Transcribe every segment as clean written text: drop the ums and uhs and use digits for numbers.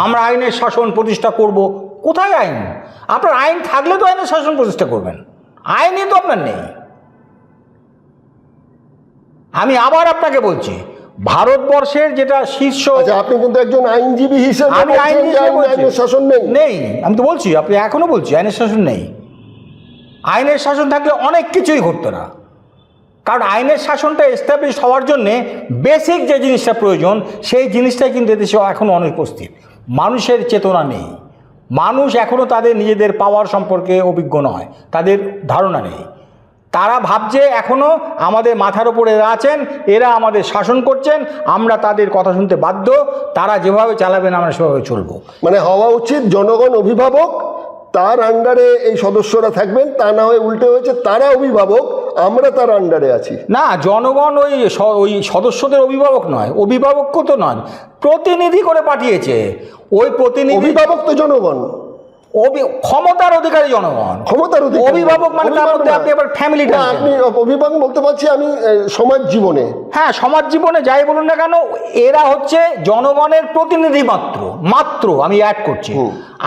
আমরা আইনের শাসন প্রতিষ্ঠা করব। কোথায় আইন? আপনার আইন থাকলে তো আইনের শাসন প্রতিষ্ঠা করবেন, আইনই তো আপনার নেই। আমি আবার আপনাকে বলছি, ভারতবর্ষের যেটা শীর্ষ, আপনি কিন্তু একজন আইনজীবী হিসেবে আমি আইনের শাসন নেই, আমি তো বলছি, আপনি এখনো বলছি আইনের শাসন নেই। আইনের শাসন থাকলে অনেক কিছুই ঘটতো না, কারণ আইনের শাসনটা এস্টাবলিশ হওয়ার জন্যে বেসিক যে জিনিসটা প্রয়োজন সেই জিনিসটাই কিন্তু এদেশে এখনও অনুপস্থিত। মানুষের চেতনা নেই, মানুষ এখনও তাদের নিজেদের পাওয়ার সম্পর্কে অভিজ্ঞ নয়, তাদের ধারণা নেই। তারা ভাবছে এখনও আমাদের মাথার ওপর এরা আছেন, এরা আমাদের শাসন করছেন, আমরা তাদের কথা শুনতে বাধ্য, তারা যেভাবে চালাবেন আমরা সেভাবে চলবো। মানে হওয়া উচিত জনগণ অভিভাবক, তার আন্ডারে এই সদস্যরা থাকবেন, তা না হয়ে উল্টে হয়েছে তারা অভিভাবক, আমরা তার আন্ডারে আছি। না, জনগণ ওই সদস্যদের অভিভাবক নয়, অভিভাবক তো নয়, প্রতিনিধি করে পাঠিয়েছে। ওই প্রতিনিধি, অভিভাবক তো জনগণ, ক্ষমতার অধিকারী জনগণ, ক্ষমতার অধিকারী। অভিভাবক মানে তার মধ্যে আপনি আবার ফ্যামিলিটা, আপনি অভিভাবক বলতে পারছি আমি সমাজ জীবনে, হ্যাঁ সমাজ জীবনে যাই বলুন না কেন, এরা হচ্ছে জনগণের প্রতিনিধি মাত্র আমি অ্যাড করছি।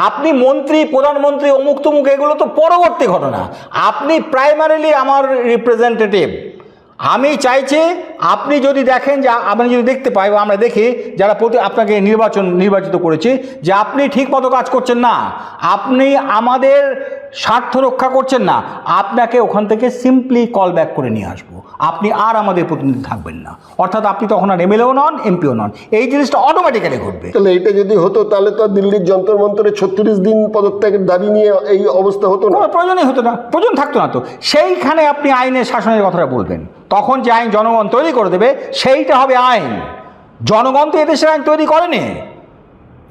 আপনি মন্ত্রী, প্রধানমন্ত্রী, অমুক তমুক এগুলো তো পরবর্তী ঘটনা, আপনি প্রাইমারিলি আমার রিপ্রেজেন্টেটিভ। আমি চাইছি আপনি যদি দেখেন, যে আপনি যদি দেখতে পাই বা আমরা দেখি যারা আপনাকে নির্বাচিত করেছি, যে আপনি ঠিক মতো কাজ করছেন না, আপনি আমাদের স্বার্থ রক্ষা করছেন না, আপনাকে ওখান থেকে সিম্পলি কল ব্যাক করে নিয়ে আসবো, আপনি আর আমাদের প্রতিনিধি থাকবেন না। অর্থাৎ আপনি তখন আর এমএলএও নন, এমপিও নন, এই জিনিসটা অটোমেটিক্যালি ঘটবে। তাহলে এটা যদি হতো তাহলে তো দিল্লির যন্তর মন্তরে 36 দিন পদত্যাগের দাবি নিয়ে এই অবস্থা হতো না, প্রয়োজনই হতো না, প্রয়োজন থাকতো না। তো সেইখানে আপনি আইনের শাসনের কথাটা বলবেন, তখন যে আইন জনগণ তৈরি করে দেবে সেইটা হবে আইন। জনগণ তো এদেশের আইন তৈরি করেনি,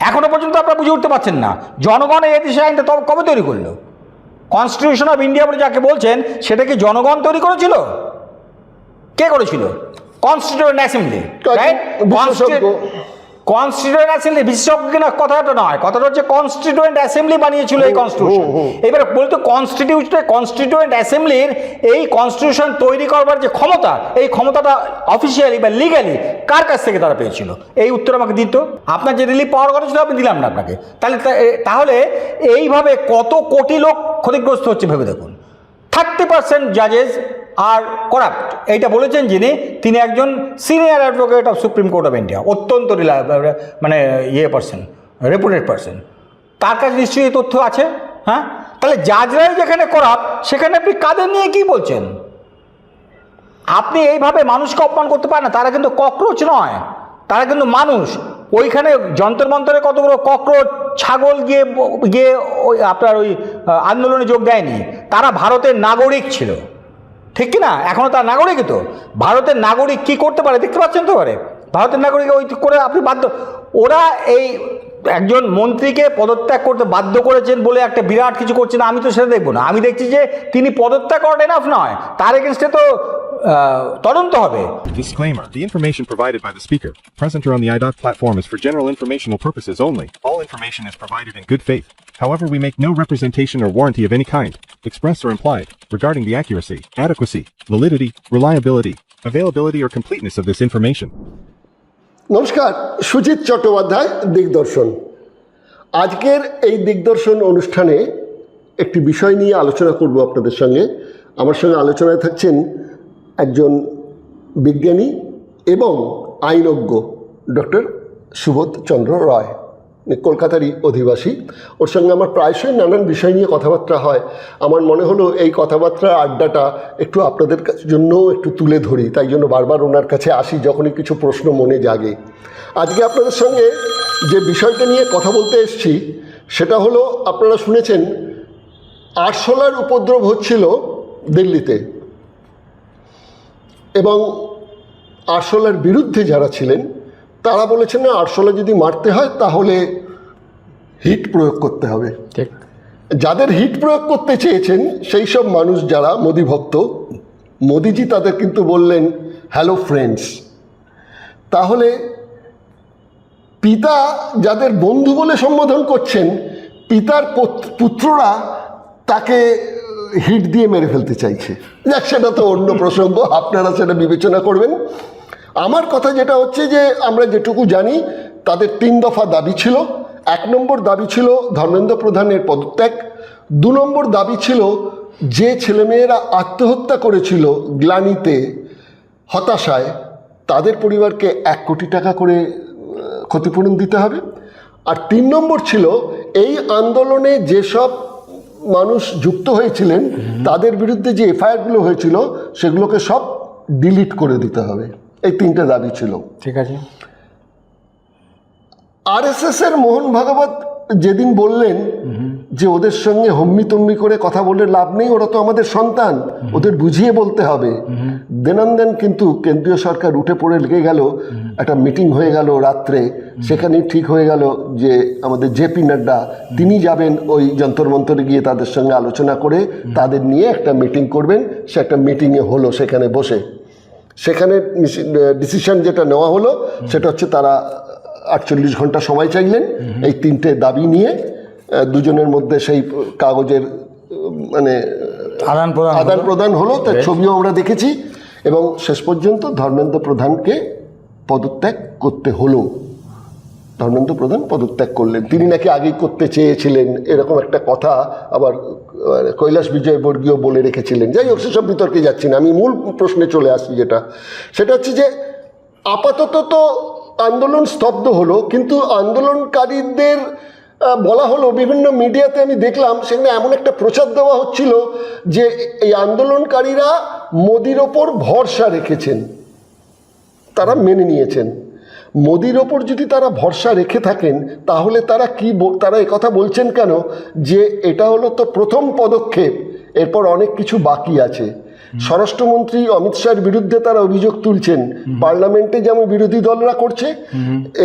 এখনো পর্যন্ত আপনারা বুঝে উঠতে পারছেন না। জনগণ এই দেশের আইনটা কবে তৈরি করলো? কনস্টিটিউশন অফ ইন্ডিয়া বলে যাকে বলছেন, সেটা কি জনগণ তৈরি করেছিল? কে করেছিল? Constituent assembly, right? Constituent assembly, বিশেষজ্ঞ না কথাটা নয়, কথাটা হচ্ছে কনস্টিটিউয়েন্ট অ্যাসেম্বলি বানিয়েছিল এই কনস্টিটিউশন। এবারে বলতো কনস্টিটিউয়েন্ট অ্যাসেম্বলির এই কনস্টিটিউশন তৈরি করবার যে ক্ষমতা, এই ক্ষমতাটা অফিসিয়ালি বা লিগ্যালি কার কাছ থেকে তারা পেয়েছিল? এই উত্তর আমাকে দিত। আপনার যে রিলিফ পাওয়ার কথা ছিল আমি দিলাম না আপনাকে, তাহলে এইভাবে কত কোটি লোক ক্ষতিগ্রস্ত হচ্ছে ভেবে দেখুন। 30% জাজেস আর করাপ্ট, এইটা বলেছেন তিনি একজন senior advocate of supreme court of India, অত্যন্ত মানে রেপুটেড পার্সন, তার কাছে নিশ্চয়ই এই তথ্য আছে। হ্যাঁ, তাহলে জাজরাই যেখানে করাপ্ট, সেখানে আপনি কাদের নিয়ে কি বলছেন? আপনি এইভাবে মানুষকে অপমান করতে পারেন না। তারা কিন্তু ককরোচ নয়, তারা কিন্তু মানুষ। ওইখানে যন্তর মন্তরে কতগুলো ককরোচ, ছাগল গিয়ে ওই আপনার ওই আন্দোলনে যোগ দেয়নি, তারা ভারতের নাগরিক ছিল, ঠিক কি না? এখনও তার নাগরিকই তো। ভারতের নাগরিক কি করতে পারে দেখতে পাচ্ছেন তো? পারে ভারতের নাগরিক ওই করে আপনি বাধ্য, ওরা এই একজন মন্ত্রীকে পদত্যাগ করতে বাধ্য করেছেন বলে একটা বিরাট কিছু করছেন, আমি তো সেটা দেখবো না। আমি দেখছি যে তিনি পদত্যাগ করাটা এনাফ নয়, তার এগেনস্টে তো তদন্ত হবে। Disclaimer. The information provided by the speaker, presenter on the IDOC platform is for general informational purposes only. All information is provided in good faith. However, we make no representation or warranty of any kind, express or implied, regarding the accuracy, adequacy, validity, reliability, availability or completeness of this information. নমস্কার, সুজিত চট্টোপাধ্যায়, দিগদর্শন। আজকের এই দিগদর্শন অনুষ্ঠানে একটি বিষয় নিয়ে আলোচনা করব আপনাদের সঙ্গে। আমার সঙ্গে আলোচনায় থাকছেন একজন বিজ্ঞানী এবং আইনজ্ঞ ডক্টর সুবোধ চন্দ্র রয়, কলকাতারই অধিবাসী। ওর সঙ্গে আমার প্রায়শই নানান বিষয় নিয়ে কথাবার্তা হয়। আমার মনে হলো এই কথাবার্তা আড্ডাটা একটু আপনাদের জন্য একটু তুলে ধরি, তাই জন্য বারবার ওনার কাছে আসি যখনই কিছু প্রশ্ন মনে জাগে। আজকে আপনাদের সঙ্গে যে বিষয়টা নিয়ে কথা বলতে এসেছি সেটা হলো, আপনারা শুনেছেন আরশোলার উপদ্রব হচ্ছিল দিল্লিতে, এবং আরশোলার বিরুদ্ধে যারা ছিলেন তারা বলেছেন না, আরশোলা যদি মারতে হয় তাহলে হিট প্রয়োগ করতে হবে। ঠিক, যাদের হিট প্রয়োগ করতে চেয়েছেন সেই সব মানুষ যারা মোদি ভক্ত, মোদিজি তাদের কিন্তু বললেন হ্যালো ফ্রেন্ডস। তাহলে পিতা যাদের বন্ধু বলে সম্বোধন করছেন, পিতার পুত্ররা তাকে হিট দিয়ে মেরে ফেলতে চাইছে। যাক, সেটা তো অন্য প্রসঙ্গ, আপনারা সেটা বিবেচনা করবেন। আমার কথা যেটা হচ্ছে যে আমরা যেটুকু জানি তাদের 3 দফা দাবি ছিল। 1 নম্বর দাবি ছিল ধর্মেন্দ্র প্রধানের পদত্যাগ, 2 নম্বর দাবি ছিল যে ছেলেমেয়েরা আত্মহত্যা করেছিল গ্লানিতে, হতাশায়, তাদের পরিবারকে 1 কোটি টাকা করে ক্ষতিপূরণ দিতে হবে। আর 3 নম্বর ছিল এই আন্দোলনে যেসব মানুষ যুক্ত হয়েছিলেন তাদের বিরুদ্ধে যে এফআইআরগুলো হয়েছিল সেগুলোকে সব ডিলিট করে দিতে হবে। এই 3টে দাবি ছিল। ঠিক আছে। আরএসএস এর মোহন ভাগবত যেদিন বললেন যে ওদের সঙ্গে হম্মি তম্মি করে কথা বলে লাভ নেই, ওরা তো আমাদের সন্তান, ওদের বুঝিয়ে বলতে হবে, দেনান্দেন কিন্তু কেন্দ্রীয় সরকার উঠে পড়ে লেগে গেল। একটা মিটিং হয়ে গেল রাত্রে, সেখানেই ঠিক হয়ে গেল যে আমাদের জেপি নাড্ডা তিনি যাবেন ওই যন্তর মন্তরে গিয়ে তাদের সঙ্গে আলোচনা করে তাদের নিয়ে একটা মিটিং করবেন। সে একটা মিটিংয়ে হলো সেখানে বসে, সেখানে ডিসিশন যেটা নেওয়া হলো সেটা হচ্ছে তারা 48 ঘন্টা সময় চাইলেন এই 3টে দাবি নিয়ে। দুজনের মধ্যে সেই কাগজের মানে আদান প্রদান হলো, তার ছবিও আমরা দেখেছি। এবং শেষ পর্যন্ত ধর্মেন্দ্র প্রধানকে পদত্যাগ করতে হলো। ধর্মেন্দ্র প্রধান পদত্যাগ করলেন। তিনি নাকি আগেই করতে চেয়েছিলেন এরকম একটা কথা আবার কৈলাস বিজয়বর্গীয় বলে রেখেছিলেন। যাই হোক, সেসব বিতর্কে যাচ্ছি না, আমি মূল প্রশ্নে চলে আসছি, সেটা হচ্ছে যে আপাতত তো আন্দোলন স্তব্ধ হলো, কিন্তু আন্দোলনকারীদের বলা হলো বিভিন্ন মিডিয়াতে আমি দেখলাম সেখানে এমন একটা প্রচার দেওয়া হচ্ছিল যে এই আন্দোলনকারীরা মোদির ওপর ভরসা রেখেছেন, তারা মেনে নিয়েছেন। মোদির ওপর যদি তারা ভরসা রেখে থাকেন তাহলে তারা একথা বলছেন কেন যে এটা হলো তো প্রথম পদক্ষেপ, এরপর অনেক কিছু বাকি আছে। স্বরাষ্ট্রমন্ত্রী অমিত শাহের বিরুদ্ধে তারা অভিযোগ তুলছেন, পার্লামেন্টে যেমন বিরোধী দলরা করছে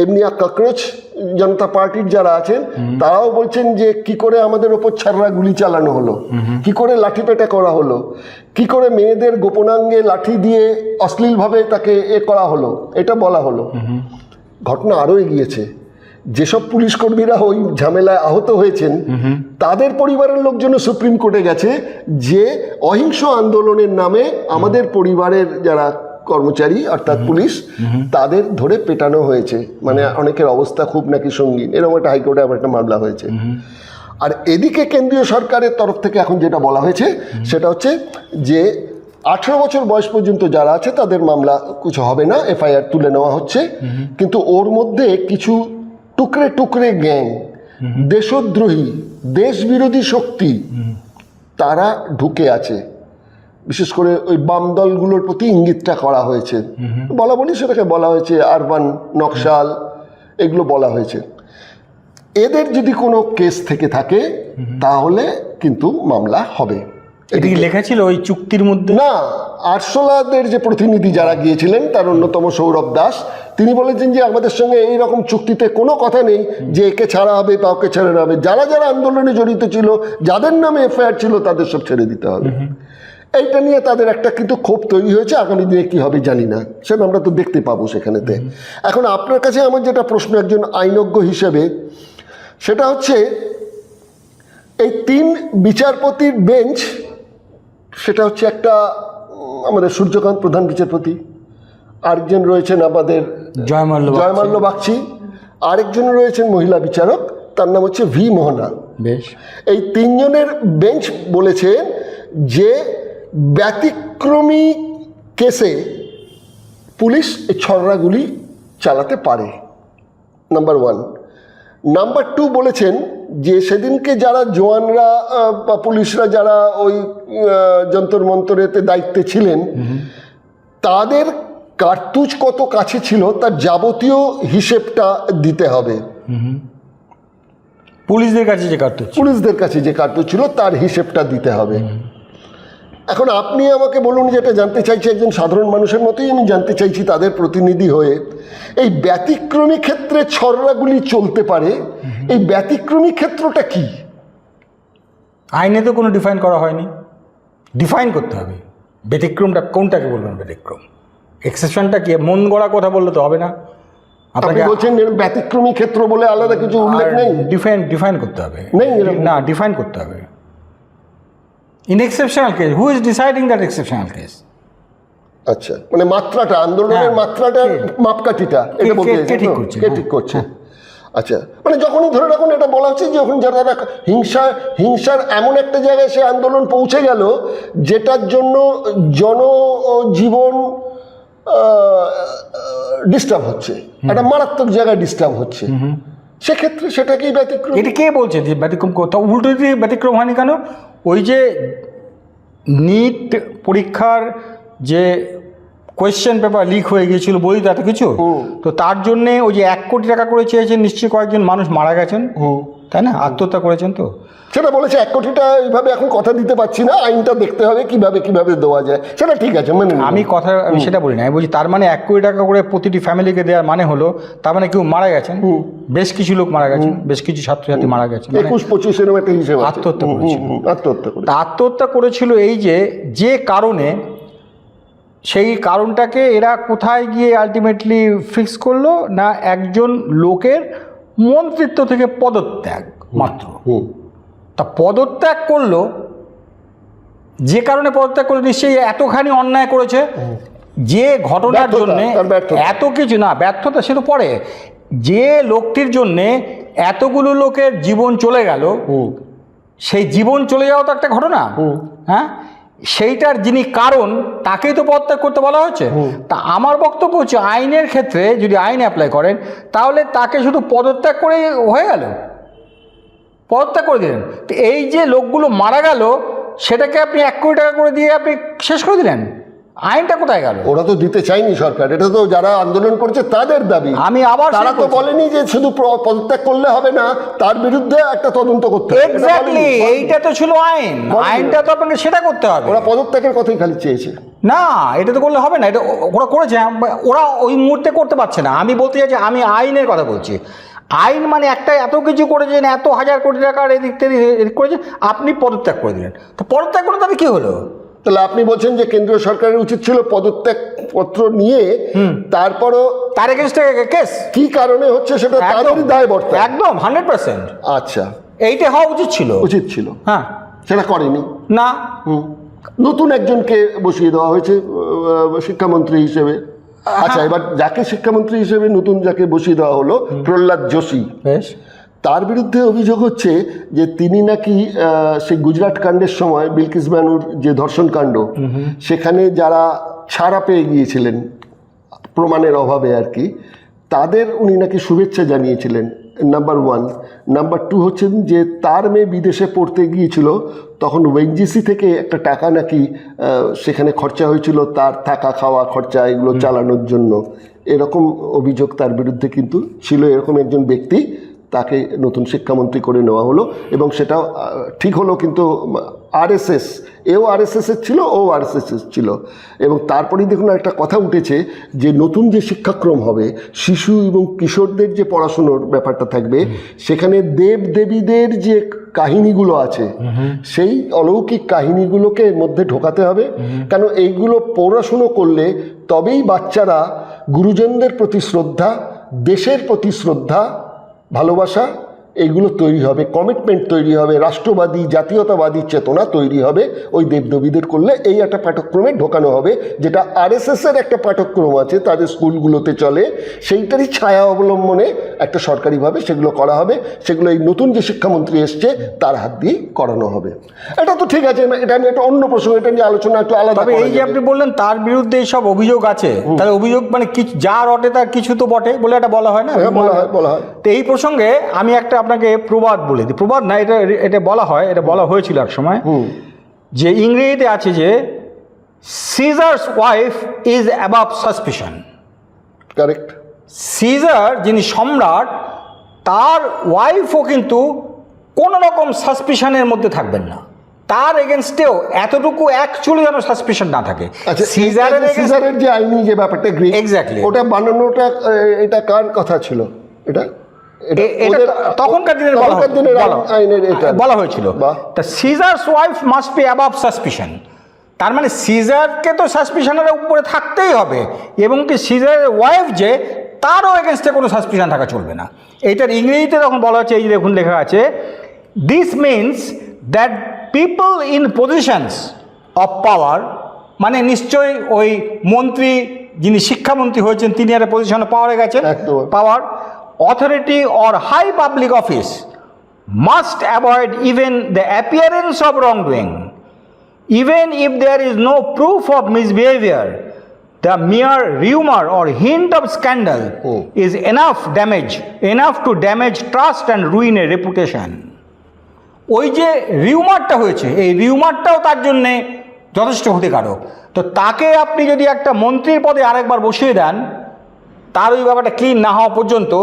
এমনি ককরোচ জনতা পার্টির যারা আছেন তারাও বলছেন যে কি করে আমাদের ওপর ছাড়া গুলি চালানো হলো, কি করে লাঠিপেটা করা হলো, কি করে মেয়েদের গোপনাঙ্গে লাঠি দিয়ে অশ্লীলভাবে তাকে করা হলো, এটা বলা হলো। ঘটনা আরও এগিয়েছে, যেসব পুলিশ কর্মীরা ওই ঝামেলায় আহত হয়েছেন তাদের পরিবারের লোকজনও সুপ্রিম কোর্টে গেছে যে অহিংস আন্দোলনের নামে আমাদের পরিবারের যারা কর্মচারী অর্থাৎ পুলিশ তাদের ধরে পেটানো হয়েছে, মানে অনেকের অবস্থা খুব নাকি সঙ্গীন, এরকম একটা হাইকোর্টে আবার একটা মামলা হয়েছে। আর এদিকে কেন্দ্রীয় সরকারের তরফ থেকে এখন যেটা বলা হয়েছে সেটা হচ্ছে যে 18 বছর বয়স পর্যন্ত যারা আছে তাদের মামলা কিছু হবে না, এফআইআর তুলে নেওয়া হচ্ছে। কিন্তু ওর মধ্যে কিছু টুকরে টুকরে গ্যাং, দেশদ্রোহী, দেশ বিরোধী শক্তি তারা ঢুকে আছে। বিশেষ করে ওই বাম দলগুলোর প্রতি ইঙ্গিতটা করা হয়েছে, সেটাকে বলা হয়েছে আরবান নকশাল, এগুলো বলা হয়েছে। এদের যদি কোনো কেস থেকে থাকে তাহলে কিন্তু মামলা হবে। এটি লেখা ছিল ওই চুক্তির মধ্যে না, আরশোলাদের যে প্রতিনিধি যারা গিয়েছিলেন তার অন্যতম সৌরভ দাস, তিনি বলেছেন যে আমাদের সঙ্গে এই রকম চুক্তিতে কোনো কথা নেই যে একে ছাড়া হবে বা ওকে ছেড়ে হবে, যারা যারা আন্দোলনে জড়িত ছিল, যাদের নামে এফআইআর ছিল তাদের সব ছেড়ে দিতে হবে। এইটা নিয়ে তাদের একটা কিন্তু ক্ষোভ তৈরি হয়েছে, আগামী দিনে কী হবে জানি না, সেটা আমরা তো দেখতে পাবো সেখানেতে। এখন আপনার কাছে আমার যেটা প্রশ্ন একজন আইনজ্ঞ হিসেবে, সেটা হচ্ছে এই 3 বিচারপতির বেঞ্চ, সেটা হচ্ছে একটা আমাদের সূর্যকান্ত প্রধান বিচারপতি, আরেকজন রয়েছেন আমাদের জয়মাল্য বাগচি, আরেকজন রয়েছেন মহিলা বিচারক, তার নাম হচ্ছে ভি মোহনা। বেশ, এই 3 জনের বেঞ্চ বলেছেন যে ব্যতিক্রমী কেসে পুলিশ এই ছড়রাগুলি চালাতে পারে, নাম্বার 1। নাম্বার 2 বলেছেন যে সেদিনকে যারা জওয়ানরা বা পুলিশরা যারা ওই যন্তর মন্তরেতে দায়িত্বে ছিলেন তাদের কার্তুজ কত কাছে ছিল তার যাবতীয় হিসেবটা দিতে হবে। পুলিশদের কাছে যে কার্তুজ ছিল তার হিসেবটা দিতে হবে। এখন আপনি আমাকে বলুন, যেটা জানতে চাইছি একজন সাধারণ মানুষের মতোই আমি জানতে চাইছি তাদের প্রতিনিধি হয়ে, এই ব্যতিক্রমী ক্ষেত্রে ছড়রাগুলি চলতে পারে, এই ব্যতিক্রমী ক্ষেত্রটা কি? আইনে তো কোনো ডিফাইন করা হয়নি, ডিফাইন করতে হবে ব্যতিক্রমটা কোনটাকে বলবেন। ব্যতিক্রম এক্সেপশনটা কি? মন গড়া কথা বললে তো হবে না। আপনি বলছেন ব্যতিক্রমী ক্ষেত্র বলে আলাদা কিছু উল্লেখ নেই, ডিফাইন করতে হবে। না, ডিফাইন করতে হবে। In exceptional case, who is deciding that exceptional case? আচ্ছা, মানে মাত্রাটা, আন্দোলনের মাত্রাটার মাপকাঠিটা এটা বলতে কে ঠিক করছে? আচ্ছা, মানে যখনই ধরে রাখুন এটা বলা হচ্ছে যে যখন যারা হিংসার এমন একটা জায়গায় সে আন্দোলন পৌঁছে গেল যেটার জন্য জনজীবন ডিস্টার্ব হচ্ছে, একটা মারাত্মক জায়গায় ডিস্টার্ব হচ্ছে, সেক্ষেত্রে সেটাকেই ব্যতিক্রম। এটা কে বলছে যে ব্যতিক্রম? তা উল্টো দিকে ব্যতিক্রম হয়নি কেন? ওই যে নিট পরীক্ষার যে কোয়েশ্চেন পেপার লিক হয়ে গিয়েছিল বই তাতে কিছু, তো তার জন্যে ওই যে 1 কোটি টাকা করে চেয়েছেন, নিশ্চয়ই কয়েকজন মানুষ মারা গেছেন, তাই না? আত্মহত্যা করেছেন। তো সেটা বলেছে 1 কোটিটা এইভাবে এখন কথা দিতে পারছি না, আইনটা দেখতে হবে কিভাবে দেওয়া যায়, সেটা ঠিক আছে মানে আমি সেটা বলি না, আমি বলছি তার মানে 1 কোটি টাকা করে প্রতিটি ফ্যামিলিকে দেওয়ার মানে হলো তার মানে কেউ মারা গেছেন, বেশ কিছু লোক মারা গেছেন, বেশ কিছু ছাত্রছাত্রী মারা গেছেন, 21-25 এরকম একটা হিসেবে আত্মহত্যা করেছিল। আত্মহত্যা আত্মহত্যা করেছিল এই যে কারণে, সেই কারণটাকে এরা কোথায় গিয়ে আলটিমেটলি ফিক্স করলো না একজন লোকের মন্ত্রিত্ব থেকে পদত্যাগ মাত্র। তা পদত্যাগ করলো, যে কারণে পদত্যাগ করলো নিশ্চয়ই এতখানি অন্যায় করেছে যে ঘটনার জন্যে এত কিছু না, ব্যর্থতা সে তো পরে, যে লোকটির জন্যে এতগুলো লোকের জীবন চলে গেল, সেই জীবন চলে যাওয়া তো একটা ঘটনা, হ্যাঁ, সেইটার যিনি কারণ তাকেই তো পদত্যাগ করতে বলা হচ্ছে। তা আমার বক্তব্য হচ্ছে আইনের ক্ষেত্রে যদি আইন অ্যাপ্লাই করেন তাহলে তাকে শুধু পদত্যাগ করে হয়ে গেল, পদত্যাগ করে দিলেন। তো এই যে লোকগুলো মারা গেল সেটাকে আপনি 1 কোটি টাকা করে দিয়ে আপনি শেষ করে দিলেন, আইনটা কোথায় গেল? ওরা তো দিতে চায়নি সরকার, এটা তো যারা আন্দোলন করছে তাদের দাবি। আমি আবার তারা তো বলেনি যে শুধু পদত্যাগ করলে হবে না, তার বিরুদ্ধে একটা তদন্ত করতে হবে। এক্স্যাক্টলি, এইটা তো ছিল আইন, আইনটা তো আপনাকে সেটা করতে হবে। ওরা পদত্যাগের কথাই খালি চেয়েছে না, এটা তো করলে হবে না, এটা ওরা করেছে, ওরা ওই মুহূর্তে করতে পারছে না। আমি বলতে চাইছি, আমি আইনের কথা বলছি। আইন মানে একটা এত কিছু করেছেন, এত হাজার কোটি টাকার এদিক থেকে করেছেন, আপনি পদত্যাগ করে দিলেন। তো পদত্যাগ করে তাহলে কী হলো? তাহলে আপনি বলছেন যে কেন্দ্রীয় সরকারের উচিত ছিল পদত্যাগ পত্র নিয়ে তারপরও তার এগেনস্টে কেস কি কারণে হচ্ছে সেটা তাদেরই দায়বর্তা, একদম 100%। আচ্ছা, এইটা হওয়া উচিত ছিল, হ্যাঁ, সেটা করেনি না। নতুন একজনকে বসিয়ে দেওয়া হয়েছে শিক্ষামন্ত্রী হিসেবে। আচ্ছা, এবার যাকে শিক্ষামন্ত্রী হিসেবে নতুন যাকে বসিয়ে দেওয়া হলো প্রহ্লাদ যোশী, বেশ, তার বিরুদ্ধে অভিযোগ হচ্ছে যে তিনি নাকি সেই গুজরাট কাণ্ডের সময় বিলকিস বানুর যে ধর্ষণ কাণ্ড, সেখানে যারা ছাড়া পেয়ে গিয়েছিলেন প্রমাণের অভাবে আর কি, তাদের উনি নাকি শুভেচ্ছা জানিয়েছিলেন, নাম্বার 1। নাম্বার 2 হচ্ছেন যে তার মেয়ে বিদেশে পড়তে গিয়েছিল, তখন ওএনজিসি থেকে একটা টাকা নাকি সেখানে খরচা হয়েছিল তার থাকা খাওয়া খরচা এগুলো চালানোর জন্য, এরকম অভিযোগ তার বিরুদ্ধে কিন্তু ছিল। এরকম একজন ব্যক্তি, তাকে নতুন শিক্ষামন্ত্রী করে নেওয়া হলো এবং সেটা ঠিক হলো। কিন্তু আরএসএস, এও আরএসএসের ছিল, ও আরএসএসের ছিল। এবং তারপরেই দেখুন একটা কথা উঠেছে যে নতুন যে শিক্ষাক্রম হবে, শিশু এবং কিশোরদের যে পড়াশুনোর ব্যাপারটা থাকবে, সেখানে দেব দেবীদের যে কাহিনীগুলো আছে সেই অলৌকিক কাহিনীগুলোকে এর মধ্যে ঢোকাতে হবে। কেন এইগুলো পড়াশুনো করলে তবেই বাচ্চারা গুরুজনদের প্রতি শ্রদ্ধা, দেশের প্রতি শ্রদ্ধা, ভালোবাসা এইগুলো তৈরি হবে, কমিটমেন্ট তৈরি হবে, রাষ্ট্রবাদী জাতীয়তাবাদী চেতনা তৈরি হবে ওই দেবদেবীদের করলে। এই একটা পাঠ্যক্রমে ঢোকানো হবে, যেটা আরএসএসের একটা পাঠ্যক্রম আছে তাদের স্কুলগুলোতে চলে, সেইটারই ছায়া অবলম্বনে একটা সরকারিভাবে সেগুলো করা হবে। সেগুলো এই নতুন যে শিক্ষামন্ত্রী এসছে তার হাত দিয়ে করানো হবে। এটা তো ঠিক আছে, এটা আমি একটা অন্য প্রসঙ্গ, এটা নিয়ে আলোচনা একটু আলাদা। তবে এই যে আপনি বললেন তার বিরুদ্ধে এইসব অভিযোগ আছে, তাহলে অভিযোগ মানে যা রটে তার কিছু তো বটে বলে এটা বলা হয় না? বলা হয়। তো এই প্রসঙ্গে আমি একটা আপনাকে প্রবাদ বলে দিই, প্রবাদ না, এটা বলা হয়, এটা বলা হয়েছিল এক সময়, যে ইংরেজিতে আছে যে Caesar's wife is above suspicion. Correct. Caesar যিনি সম্রাট, তার ওয়াইফও কিন্তু কোনো রকম সাসপিশনের মধ্যে থাকবেন না, তার এগেনস্টেও এতটুকু অ্যাকচুয়ালি যেন সাসপিশন না থাকে। সিজারের যে আইনি যে ব্যাপারটা, এক্স্যাক্টলি, ওটা বানানোটা এটা কার কথা ছিল? এটা তখনকার দিনের বলা হয়েছিল, তা Caesar's wife must be above suspicion. তার মানে সিজারকে তো সাসপিশনের উপরে থাকতেই হবে, এবং কি সিজারের ওয়াইফ যে, তারও এগেনস্টে কোনো সাসপিশন থাকা চলবে না। এইটার ইংরেজিতে তখন বলা হচ্ছে, এই যে দেখুন লেখা আছে, this means that people in positions of power, মানে নিশ্চয়ই ওই মন্ত্রী যিনি শিক্ষামন্ত্রী হয়েছেন তিনি একটা পজিশনে পাওয়ারে গেছেন, পাওয়ার authority or high public office must avoid even the appearance of wrongdoing. Even if there is no proof of misbehavior, the mere rumor or hint of scandal is enough to damage trust and ruin a reputation. ওই যে রিউমারটা হয়েছে, এই রিউমারটাও তার জন্যে যথেষ্ট ক্ষতিকারক। তো তাকে আপনি যদি একটা মন্ত্রীর পদে আরেকবার বসিয়ে দেন, তার ওই ব্যাপারটা ক্লিন না হওয়া পর্যন্ত,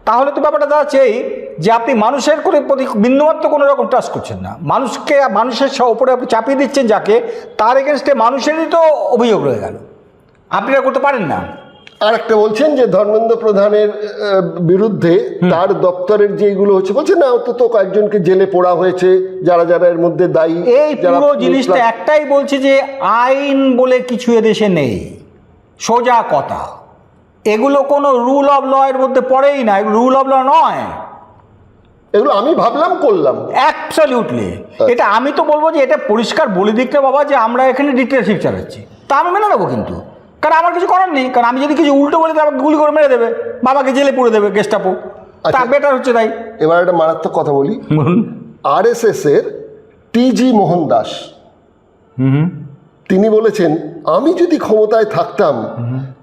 তাহলে তো ব্যাপারটা দাঁড়াচ্ছে এই যে আপনি মানুষের প্রতি বিন্দুমাত্র কোনো রকম ট্রাস্ট করছেন না। মানুষের ওপরে আপনি চাপিয়ে দিচ্ছেন যাকে, তার এগেনস্টে মানুষেরই তো অভিযোগ রয়ে গেল, আপনি এটা করতে পারেন না। আর একটা বলছেন যে ধর্মেন্দ্র প্রধানের বিরুদ্ধে তার দপ্তরের যেগুলো হচ্ছে, বলছেন না অন্তত কয়েকজনকে জেলে পোড়া হয়েছে, যারা যারা এর মধ্যে দায়ী। এই পুরো জিনিসটা একটাই বলছে যে আইন বলে কিছু এদেশে নেই, সোজা কথা। এগুলো কোনো রুল অফ ল এর মধ্যে পড়েই না, রুল অফ ল নয় এগুলো। আমি ভাবলাম করলাম অ্যাবসলিউটলি। এটা আমি তো বলবো যে এটা পরিষ্কার বলে দিতে বাবা যে আমরা এখানে ডিক্টেটরশিপ চালাচ্ছি, তা আমি মেনে নেবো। কিন্তু কারণ আমার কিছু করার নেই, কারণ আমি যদি কিছু উল্টো বলি তার গুলি করে মেরে দেবে, বাবাকে জেলে পুরে দেবে গেস্টাপো, তা বেটার হচ্ছে তাই। এবার একটা মারাত্মক কথা বলি। আরএসএস এর টিজি মোহন দাস তিনি বলেছেন, আমি যদি ক্ষমতায় থাকতাম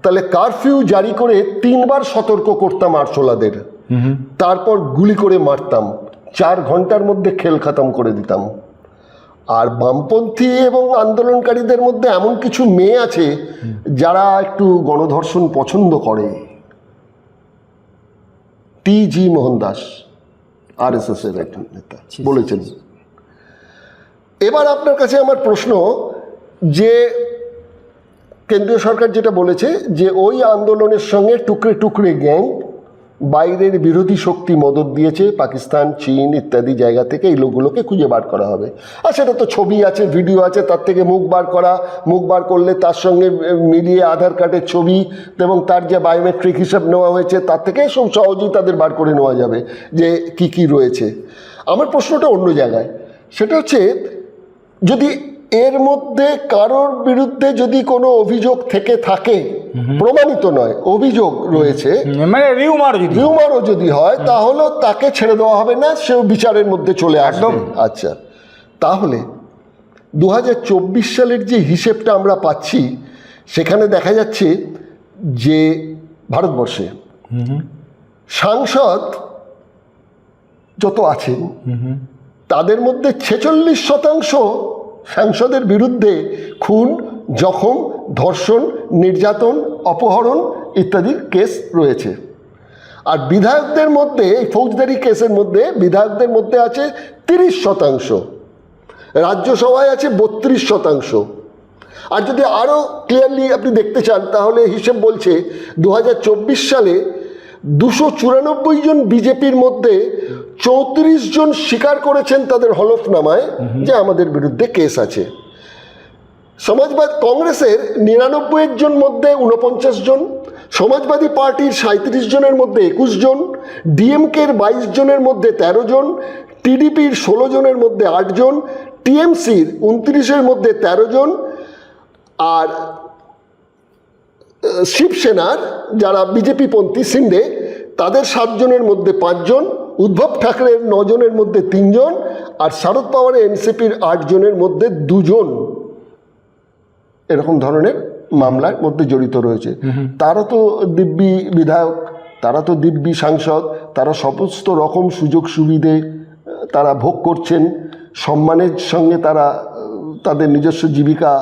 তাহলে কারফিউ জারি করে 3 বার সতর্ক করতাম আরশোলাদের, তারপর গুলি করে মারতাম, 4 ঘন্টার মধ্যে খেল খতম করে দিতাম। আর বামপন্থী এবং আন্দোলনকারীদের মধ্যে এমন কিছু মেয়ে আছে যারা একটু গণধর্ষণ পছন্দ করে। টিজি মোহন দাস আরএসএস এর একজন নেতা বলেছেন। এবার আপনার কাছে আমার প্রশ্ন যে কেন্দ্রীয় সরকার যেটা বলেছে যে ওই আন্দোলনের সঙ্গে টুকরে টুকরে গ্যাং, বাইরের বিরোধী শক্তি মদত দিয়েছে, পাকিস্তান, চীন ইত্যাদি জায়গা থেকে এই লোকগুলোকে খুঁজে বার করা হবে। আর সেটা তো ছবি আছে, ভিডিও আছে, তার থেকে মুখ বার করলে তার সঙ্গে মিলিয়ে আধার কার্ডের ছবি এবং তার যে বায়োমেট্রিক হিসাব নেওয়া হয়েছে তার থেকে সব সহজেই তাদের বার করে নেওয়া যাবে যে কি কি রয়েছে। আমার প্রশ্নটা অন্য জায়গায়, সেটা হচ্ছে যদি এর মধ্যে কারোর বিরুদ্ধে যদি কোনো অভিযোগ থেকে থাকে, প্রমাণিত নয়, অভিযোগ রয়েছে, মানে রিউমারও যদি হয়, তাহলে তাকে ছেড়ে দেওয়া হবে না, সেও বিচারের মধ্যে চলে আসবে। আচ্ছা, তাহলে 2024 সালের যে হিসেবটা আমরা পাচ্ছি সেখানে দেখা যাচ্ছে যে ভারতবর্ষে সাংসদ যত আছেন তাদের মধ্যে 46% সাংসদের বিরুদ্ধে খুন, জখম, ধর্ষণ, নির্যাতন, অপহরণ ইত্যাদির কেস রয়েছে। আর বিধায়কদের মধ্যে, এই ফৌজদারি কেসের মধ্যে বিধায়কদের মধ্যে আছে 30%, রাজ্যসভায় আছে 32%। আর যদি আরও ক্লিয়ারলি আপনি দেখতে চান তাহলে হিসেব বলছে 2024 সালে 294 জন বিজেপির মধ্যে 34 জন স্বীকার করেছেন তাদের হলফনামায় যে আমাদের বিরুদ্ধে কেস আছে। কংগ্রেসের 99 জন মধ্যে 49 জন, সমাজবাদী পার্টির 37 জনের মধ্যে 21 জন, ডিএমকের 22 জনের মধ্যে 13 জন, টিডিপির 16 জনের মধ্যে 8 জন, টিএমসির 29-এর মধ্যে 13 জন, আর শিবসেনার যারা বিজেপি পন্থী সিন্ডে তাদের 7 জনের মধ্যে 5 জন, উদ্ধব ঠাকরের 9 জনের মধ্যে 3 জন, আর শারদ পাওয়ারের এনসিপির 8 জনের মধ্যে 2 জন এরকম ধরনের মামলার মধ্যে জড়িত রয়েছে। তারা তো দিব্যি বিধায়ক, তারা তো দিব্যি সাংসদ, তারা সমস্ত রকম সুযোগ সুবিধে তারা ভোগ করছেন, সম্মানের সঙ্গে তারা তাদের নিজস্ব জীবিকা,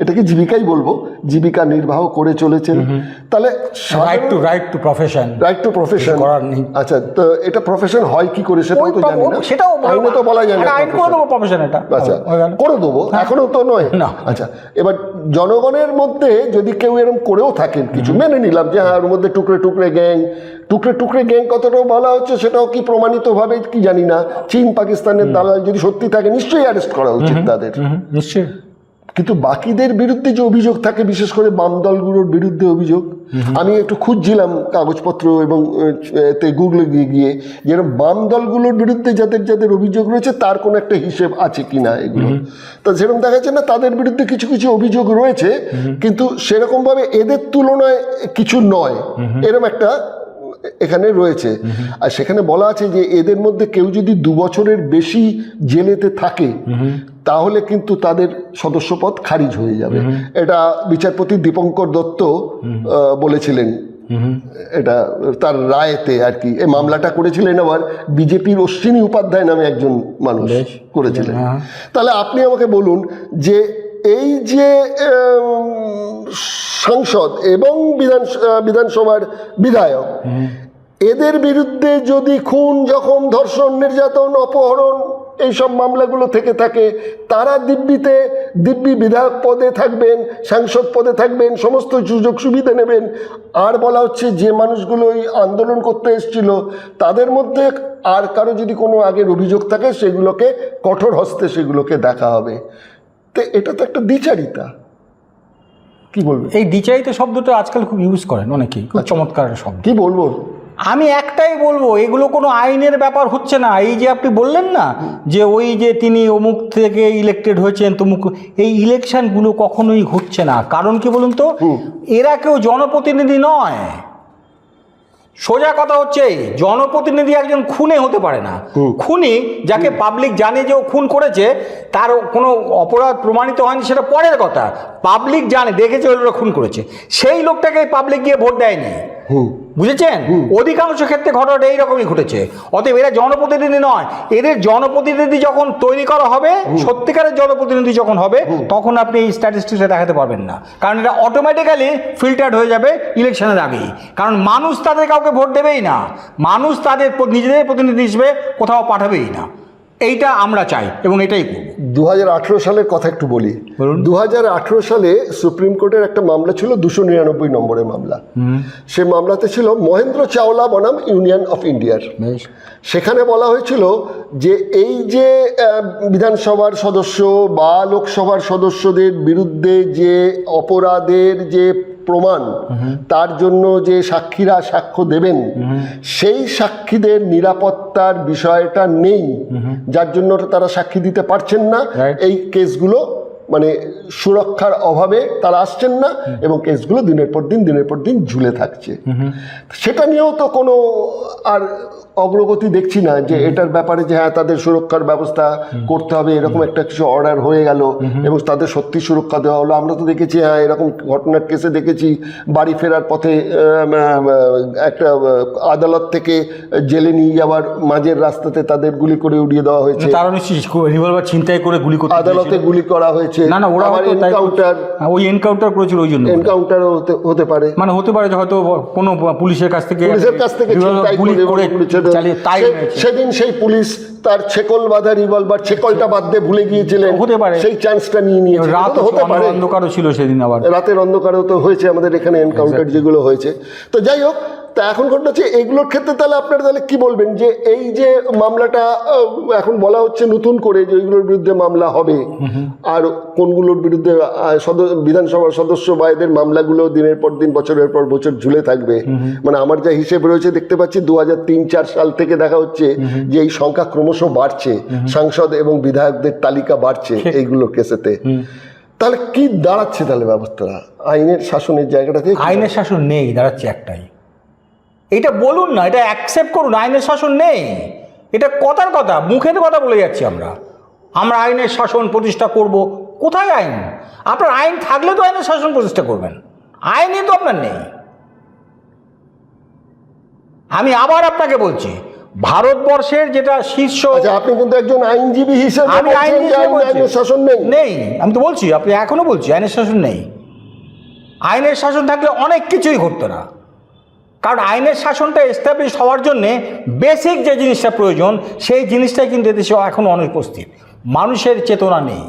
এটাকে জীবিকাই বলবো, জীবিকা নির্বাহ করে চলেছেন। তাহলে রাইট টু প্রফেশন করার নেই। আচ্ছা, তো এটা প্রফেশন হয় কি করে সেটাও তো জানি না, সেটাও আইনে তো বলা যায় না। আইন করে দেবো প্রফেশন, এটা আচ্ছা করে দেবো, এখনো তো নয় না। আচ্ছা, এবার জনগণের মধ্যে যদি কেউ এরকম করেও থাকেন, কিছু মেনে নিলাম যে হ্যাঁ ওর মধ্যে টুকরে টুকরে গ্যাং কতটাও বলা হচ্ছে সেটাও কি প্রমাণিতভাবে কি জানি না। চীন পাকিস্তানের দালাল যদি সত্যি থাকে নিশ্চয়ই অ্যারেস্ট করা উচিত তাদের, নিশ্চয়ই। কিন্তু বাকিদের বিরুদ্ধে যে অভিযোগ থাকে, বিশেষ করে বাম দলগুলোর বিরুদ্ধে অভিযোগ, আমি একটু খুঁজছিলাম কাগজপত্র এবং গুগলে গিয়ে যেরকম বাম দলগুলোর বিরুদ্ধে যাদের অভিযোগ রয়েছে তার কোনো একটা হিসেব আছে কিনা এগুলো। তা সেরকম দেখা যাচ্ছে না, তাদের বিরুদ্ধে কিছু কিছু অভিযোগ রয়েছে কিন্তু সেরকমভাবে এদের তুলনায় কিছু নয়, এরকম একটা এখানে রয়েছে। আর সেখানে বলা আছে যে এদের মধ্যে কেউ যদি 2 বছরের বেশি জেলেতে থাকে তাহলে কিন্তু তাদের সদস্যপদ খারিজ হয়ে যাবে। এটা বিচারপতি দীপঙ্কর দত্ত বলেছিলেন, এটা তার রায়েতে আর কি। এই মামলাটা করেছিলেন আবার বিজেপির অশ্বিনী উপাধ্যায় নামে একজন মানুষ করেছিলেন। তাহলে আপনি আমাকে বলুন যে এই যে সাংসদ এবং বিধানসভার বিধায়ক, এদের বিরুদ্ধে যদি খুন, জখম, ধর্ষণ, নির্যাতন, অপহরণ এইসব মামলাগুলো থেকে থাকে, তারা দিব্যি বিধায়ক পদে থাকবেন, সাংসদ পদে থাকবেন, সমস্ত সুযোগ সুবিধা নেবেন। আর বলা হচ্ছে যে মানুষগুলো এই আন্দোলন করতে এসেছিল তাদের মধ্যে আর কারো যদি কোনো আগের অভিযোগ থাকে সেগুলোকে কঠোর হস্তে সেগুলোকে দেখা হবে। তো এটা তো একটা দ্বিচারিতা, কি বলবো? এই দ্বিচারিতা শব্দটা আজকাল খুব ইউজ করেন অনেকেই, খুব চমৎকার শব্দ। কি বলবো, আমি একটাই বলবো, এগুলো কোনো আইনের ব্যাপার হচ্ছে না। এই যে আপনি বললেন না যে ওই যে তিনি অমুক থেকে ইলেক্টেড হয়েছেন তমুক, এই ইলেকশনগুলো কখনোই হচ্ছে না। কারণ কি বলুন তো, এরা কেউ জনপ্রতিনিধি নয়। সোজা কথা হচ্ছে, জনপ্রতিনিধি একজন খুনে হতে পারে না। খুনি যাকে পাবলিক জানে যে ও খুন করেছে, তার কোনো অপরাধ প্রমাণিত হয়নি সেটা পরের কথা, পাবলিক জানে, দেখেছে ওই লোকটা খুন করেছে, সেই লোকটাকে পাবলিক গিয়ে ভোট দেয়নি। বুঝেছেন? অধিকাংশ ক্ষেত্রে ঘটনাটা এইরকমই ঘটেছে। অতএব এরা জনপ্রতিনিধি নয়। এদের জনপ্রতিনিধি যখন তৈরি করা হবে, সত্যিকারের জনপ্রতিনিধি যখন হবে, তখন আপনি এই স্ট্যাটিস্টিক্সে দেখাতে পারবেন না। কারণ এটা অটোমেটিক্যালি ফিল্টার্ড হয়ে যাবে ইলেকশনের আগেই। কারণ মানুষ তাদের কাউকে ভোট দেবেই না, মানুষ তাদের নিজেদের প্রতিনিধি হিসেবে কোথাও পাঠাবেই না। এইটা আমরা চাই এবং এটাই করব। 2018 সালের কথা একটু বলি। 2018 সালে সুপ্রিম কোর্টের একটা মামলা ছিল, 299 নম্বরের মামলা। সে মামলাতে ছিল মহেন্দ্র চাওলা বনাম ইউনিয়ন অফ ইন্ডিয়ার। সেখানে বলা হয়েছিল যে এই যে বিধানসভার সদস্য বা লোকসভার সদস্যদের বিরুদ্ধে যে অপরাধের যে প্রমাণ, তার জন্য যে সাক্ষীরা সাক্ষ্য দেবেন, সেই সাক্ষীদের নিরাপত্তার বিষয়টা নেই, যার জন্য তারা সাক্ষী দিতে পারছেন না। এই কেসগুলো মানে সুরক্ষার অভাবে তারা আসছেন না এবং কেসগুলো দিনের পর দিন ঝুলে থাকছে। সেটা নিয়েও তো কোনো আর অগ্রগতি দেখছি না যে এটার ব্যাপারে যে হ্যাঁ তাদের সুরক্ষার ব্যবস্থা করতে হবে, এরকম একটা কিছু অর্ডার হয়ে গেল এবং তাদের সত্যি সুরক্ষা দেওয়া হলো। আমরা তো দেখেছি, হ্যাঁ এরকম ঘটনার কেসে দেখেছি বাড়ি ফেরার পথে একটা আদালত থেকে জেলে নিয়ে যাওয়ার মাঝের রাস্তাতে তাদের গুলি করে উড়িয়ে দেওয়া হয়েছে। তারা রিভলভার ছিনতাই করে গুলি করতে, আদালতে গুলি করা হয়েছে। না না, ওরা এনকাউন্টার করেছিল, ওই জন্য এনকাউন্টারও হতে পারে, মানে হতে পারে হয়তো কোনো পুলিশের কাছ থেকে সেদিন সেই পুলিশ তার ছেকল বাঁধা রিভলভার ছেকলটা বাঁধতে ভুলে গিয়েছিলেন, হতে পারে সেই চান্সটা নিয়ে নিয়েছে। হতে পারে অন্ধকারও ছিল সেদিন, আবার রাতের অন্ধকারও তো হয়েছে আমাদের এখানে এনকাউন্টার যেগুলো হয়েছে। তো যাই হোক, তা এখন ঘটনা হচ্ছে এগুলোর ক্ষেত্রে তাহলে আপনারা তাহলে কি বলবেন যে এই যে মামলাটা এখন বলা হচ্ছে নতুন করে যে ওইগুলোর বিরুদ্ধে মামলা হবে, আর কোনগুলোর বিরুদ্ধে বিধানসভার সদস্য বা এদের মামলাগুলো দিনের পর দিন বছরের পর বছর ঝুলে থাকবে। মানে আমার যা হিসেব রয়েছে দেখতে পাচ্ছি 2003-04 সাল থেকে দেখা হচ্ছে যে এই সংখ্যা ক্রমশ বাড়ছে, সাংসদ এবং বিধায়কদের তালিকা বাড়ছে এইগুলোর কেসেতে। তাহলে কি দাঁড়াচ্ছে তাহলে ব্যবস্থা? আইনের শাসনের জায়গাটা থেকে আইনের শাসন নেই, দাঁড়াচ্ছে একটাই, এটা বলুন না, এটা অ্যাকসেপ্ট করুন, আইনের শাসন নেই। এটা কথার কথা, মুখের কথা বলে যাচ্ছি আমরা আইনের শাসন প্রতিষ্ঠা করব। কোথায় আইন? আপনার আইন থাকলে তো আইনের শাসন প্রতিষ্ঠা করবেন, আইনই তো আপনার নেই। আমি আবার আপনাকে বলছি, ভারতবর্ষের যেটা শীর্ষ, আপনি কিন্তু একজন আইনজীবী হিসেবে আমি আইনের শাসন নেই, আমি তো বলছি, আপনি এখনো বলছি আইনের শাসন নেই। আইনের শাসন থাকলে অনেক কিছুই ঘটতো না। কারণ আইনের শাসনটা এস্টাবলিশ হওয়ার জন্যে বেসিক যে জিনিসটা প্রয়োজন, সেই জিনিসটাই কিন্তু এদেশে এখনও অনুপস্থিত। মানুষের চেতনা নেই,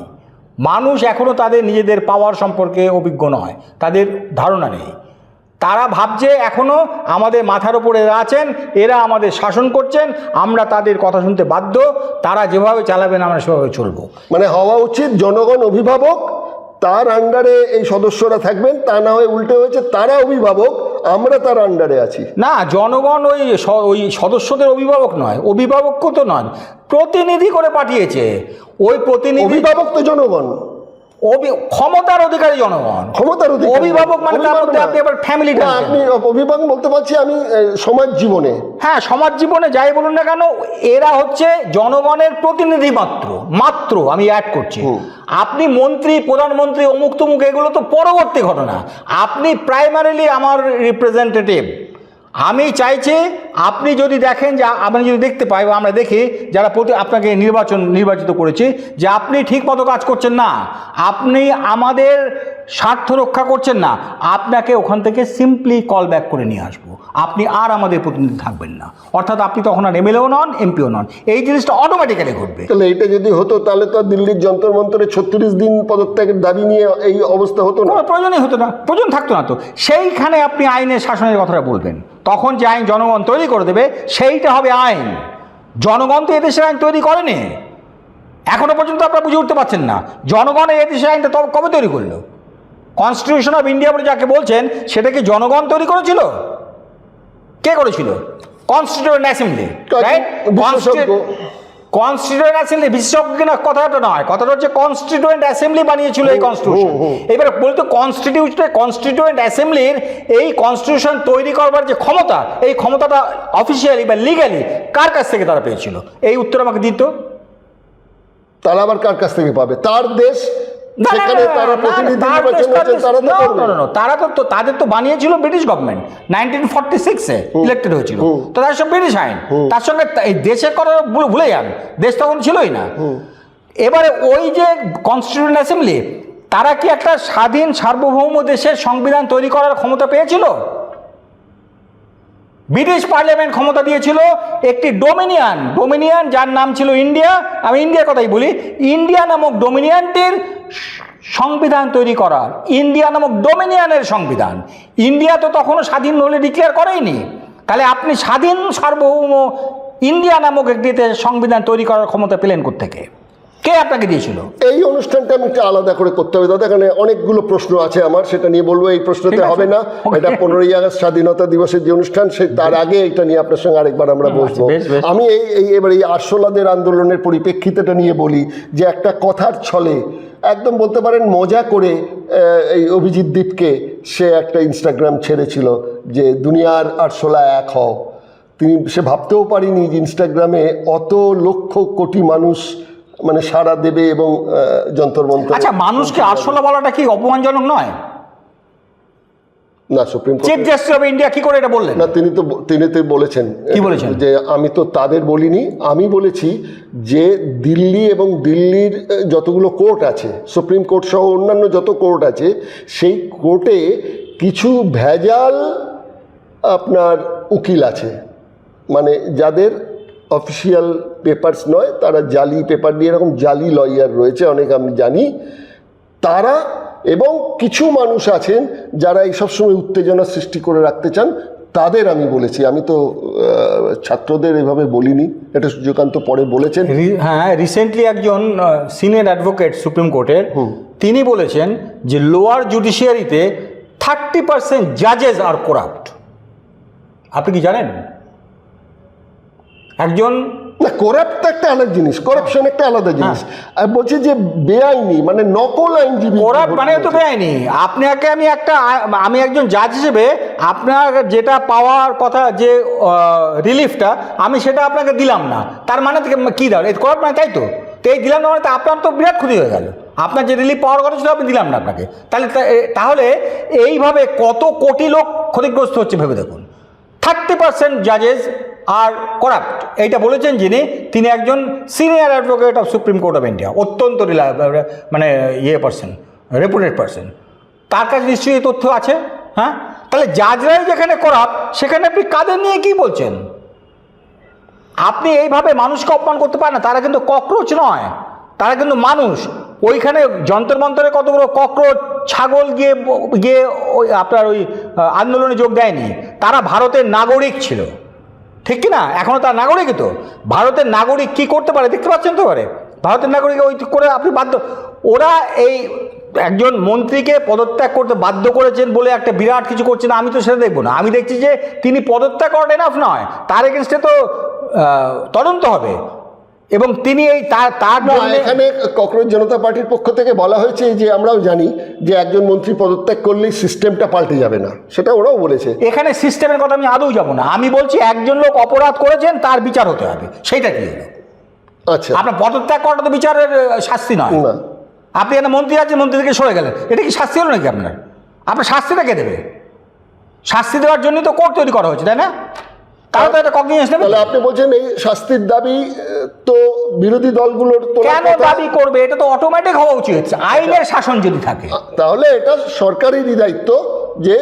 মানুষ এখনও তাদের নিজেদের পাওয়ার সম্পর্কে অভিজ্ঞ নয়, তাদের ধারণা নেই। তারা ভাবছে এখনও আমাদের মাথার উপরে এরা আছেন, এরা আমাদের শাসন করছেন, আমরা তাদের কথা শুনতে বাধ্য, তারা যেভাবে চালাবেন আমরা সেভাবে চলবো। মানে হওয়া উচিত জনগণ অভিভাবক, তার আন্ডারে এই সদস্যরা থাকবেন, তা না হয়ে উল্টে হয়েছে তারা অভিভাবক, আমরা তার আন্ডারে আছি। না, জনগণ ওই সদস্যদের অভিভাবক নয়, অভিভাবক তো নয়, প্রতিনিধি করে পাঠিয়েছে। ওই প্রতিনিধি, অভিভাবক তো জনগণ, ক্ষমতার অধিকারী জনগণ, ক্ষমতার অধিকারী অভিভাবক মানে তার মধ্যে আপনি আবার ফ্যামিলি, আপনি অভিভাবক বলতে পারছি আমি সমাজ জীবনে, হ্যাঁ সমাজ জীবনে যাই বলুন না কেন, এরা হচ্ছে জনগণের প্রতিনিধি মাত্র আমি অ্যাড করছি। আপনি মন্ত্রী, প্রধানমন্ত্রী, অমুক তমুক এগুলো তো পরবর্তী ঘটনা, আপনি প্রাইমারিলি আমার রিপ্রেজেন্টেটিভ। আমি চাইছি আপনি যদি দেখেন, যে আপনি যদি দেখতে পাই বা আমরা দেখি যারা আপনাকে নির্বাচিত করেছি, যে আপনি ঠিক মতো কাজ করছেন না, আপনি আমাদের স্বার্থ রক্ষা করছেন না, আপনাকে ওখান থেকে সিম্পলি কল ব্যাক করে নিয়ে আসবো, আপনি আর আমাদের প্রতিনিধি থাকবেন না। অর্থাৎ আপনি তখন আর এমএলএও নন, এমপিও নন, এই জিনিসটা অটোমেটিক্যালি ঘটবে। তাহলে এটা যদি হতো তাহলে তো দিল্লির যন্তর মন্তরে 36 দিন পদত্যাগের দাবি নিয়ে এই অবস্থা হতো না, কোনো প্রয়োজনই হতো না, প্রয়োজন থাকতো না তো। সেইখানে আপনি আইনের শাসনের কথাটা বলবেন, তখন যে আইন জনগণ তৈরি করে দেবে সেইটা হবে আইন। জনগণ তো এদেশের আইন তৈরি করেনি, এখনো পর্যন্ত আপনারা বুঝে উঠতে পারছেন না। জনগণ এই দেশের আইনটা কবে তৈরি করলো? কনস্টিটিউশন অফ ইন্ডিয়া বলে যাকে বলছেন, সেটা কি জনগণ তৈরি করেছিল? কে করেছিল? Constituent assembly, right? Constituent assembly বিশেষজ্ঞ কিনা কথাটা নয়, কথাটা হচ্ছে কনস্টিটিউয়েন্ট অ্যাসেম্বলি বানিয়েছিল এই কনস্টিটিউশন। এবার বলতো কনস্টিটিউয়েন্ট অ্যাসেম্বলির এই কনস্টিটিউশন তৈরি করবার যে ক্ষমতা, এই ক্ষমতাটা অফিসিয়ালি বা লিগ্যালি কার কাছ থেকে তারা পেয়েছিল? এই উত্তর আমাকে দিত। তারা আবার কার কাছ থেকে পাবে? তার দেশ, তাদের তো বানিয়েছিল ব্রিটিশ গভর্নমেন্ট, 1946-এ ইলেক্টেড হয়েছিল, তো তার সব ব্রিটিশ আইন, তার সঙ্গে এই দেশের কথা ভুলে যান, দেশ তখন ছিলই না। এবারে ওই যে কনস্টিটিউয়েন্ট অ্যাসেম্বলি, তারা কি একটা স্বাধীন সার্বভৌম দেশের সংবিধান তৈরি করার ক্ষমতা পেয়েছিল? ব্রিটিশ পার্লামেন্ট ক্ষমতা দিয়েছিল একটি ডোমিনিয়ন যার নাম ছিল ইন্ডিয়া। আমি ইন্ডিয়ার কথাই বলি, ইন্ডিয়া নামক ডোমিনিয়নটির সংবিধান তৈরি করার, ইন্ডিয়া নামক ডোমিনিয়নের সংবিধান। ইন্ডিয়া তো তখনও স্বাধীন বলে ডিক্লেয়ার করেইনি, তাহলে আপনি স্বাধীন সার্বভৌম ইন্ডিয়া নামক একটি সংবিধান তৈরি করার ক্ষমতা পেলেন কোত্থেকে? কে আপনাকে দিয়েছিল? এই অনুষ্ঠানটা আমি একটু আলাদা করে করতে হবে দাদা, এখানে অনেকগুলো প্রশ্ন আছে আমার, সেটা নিয়ে বলবো। এই প্রশ্নতে হবে না, এটা 15ই আগস্ট স্বাধীনতা দিবসের যে অনুষ্ঠান, তার আগে এটা নিয়ে আপনার সঙ্গে আরেকবার আমরা বসবো। আমি এবার এই আরশোলাদের আন্দোলনের পরিপ্রেক্ষিতেটা নিয়ে বলি, যে একটা কথার ছলে একদম বলতে পারেন মজা করে এই অভিজিৎ দীপকে সে একটা ইনস্টাগ্রাম ছেড়েছিল যে দুনিয়ার আরশোলা এক হও। সে ভাবতেও পারিনি যে ইনস্টাগ্রামে অত লক্ষ কোটি মানুষ মানে সাড়া দেবে এবং যন্তর মন্তর। আচ্ছা, মানুষকে আরশোলা বলাটা কি অপমানজনক নয়? না, supreme court, chief justice of India কি করে এটা বললেন? না, তিনি তো বলেছেন, কি বলেছেন? যে আমি তো তাদের বলিনি, আমি বলেছি যে দিল্লি এবং দিল্লির যতগুলো কোর্ট আছে, সুপ্রিম কোর্ট সহ অন্যান্য যত কোর্ট আছে, সেই কোর্টে কিছু ভেজাল আপনার উকিল আছে, মানে যাদের অফিসিয়াল পেপারস নয়, তারা জালি পেপার দিয়ে, এরকম জালি লয়ার রয়েছে অনেক, আমি জানি তারা। এবং কিছু মানুষ আছেন যারা এই সবসময় উত্তেজনা সৃষ্টি করে রাখতে চান, তাদের আমি বলেছি। আমি তো ছাত্রদের এভাবে বলিনি, এটা সূর্যকান্ত পরে বলেছেন। হ্যাঁ, রিসেন্টলি একজন সিনিয়র অ্যাডভোকেট সুপ্রিম কোর্টের, তিনি বলেছেন যে লোয়ার জুডিশিয়ারিতে 30% জাজেস আর করাপ্ট। আপনি কি জানেন? একজন না, করাপ্ট একটা আলাদা জিনিস, করাপশন একটা আলাদা জিনিস। আর বলছি যে বেআইনি, মানে নকল আইনজীবী। করাপ্ট মানে তো বেআইনি। আপনাকে আমি একজন জাজ হিসেবে আপনার যেটা পাওয়ার কথা, যে রিলিফটা, আমি সেটা আপনাকে দিলাম না, তার মানে কি দাও? এই করাপ্ট মানে, তাই তো? এই দিলাম না মানে আপনার তো বিরাট ক্ষতি হয়ে গেল। আপনার যে রিলিফ পাওয়ার কথা ছিল আমি দিলাম না আপনাকে, তাহলে এইভাবে কত কোটি লোক ক্ষতিগ্রস্ত হচ্ছে ভেবে দেখুন। 30% জাজেস আর করাপ্ট, এইটা বলেছেন তিনি একজন senior advocate of supreme court of India, অত্যন্ত মানে রেপুটেড পার্সন। তার কাছে নিশ্চয়ই এই তথ্য আছে। হ্যাঁ, তাহলে জাজরাই যেখানে করাপ্ট, সেখানে আপনি কাদের নিয়ে কি বলছেন? আপনি এইভাবে মানুষকে অপমান করতে পারেন না। তারা কিন্তু ককরোচ নয়, তারা কিন্তু মানুষ। ওইখানে যন্তর মন্তরে কতগুলো ককরোচ, ছাগল গিয়ে ওই আপনার ওই আন্দোলনে যোগ দেয়নি। তারা ভারতের নাগরিক ছিল, ঠিক কি না? এখনও তার নাগরিকই তো। ভারতের নাগরিক কি করতে পারে দেখতে পাচ্ছেন তো? পারে ভারতের নাগরিক ওই করে আপনি বাধ্য। ওরা এই একজন মন্ত্রীকে পদত্যাগ করতে বাধ্য করেছেন বলে একটা বিরাট কিছু করছেন, আমি তো সেটা দেখবো না। আমি দেখছি যে তিনি পদত্যাগ করাটা এনাফ নয়, তার এগেনস্টে তো তদন্ত হবে। এবং তিনি এই তার না, জন্য এখানে ককরোচ জনতা পার্টির পক্ষ থেকে বলা হয়েছে যে আমরাও জানি যে একজন মন্ত্রী পদত্যাগ করলেই সিস্টেমটা পাল্টে যাবে না, সেটা ওরাও বলেছে। এখানে সিস্টেমের কথা আমি আদৌ যাব না, আমি বলছি একজন লোক অপরাধ করেছেন তার বিচার হতে হবে, সেইটা কি হলো? আচ্ছা, আপনার পদত্যাগ করাটা তো বিচারের শাস্তি নয়। না, আপনি একটা মন্ত্রী আছেন, মন্ত্রী থেকে সরে গেলেন, এটা কি শাস্তি হলো নাকি আপনার? আপনার শাস্তিটা কে দেবে? শাস্তি দেওয়ার জন্যই তো কোর্ট তৈরি করা হয়েছে, তাই না? তাহলে তো এটা কগনিজেন্স নেবে। তাহলে আপনি বলছেন এই শাস্তির দাবি তো বিরোধী দলগুলোর তোলার কেন কথা। দাবি করবে? এটা তো অটোমেটিক হওয়া উচিত, আইনের শাসন যদি থাকে। তাহলে এটা সরকারেরই দায়িত্ব যে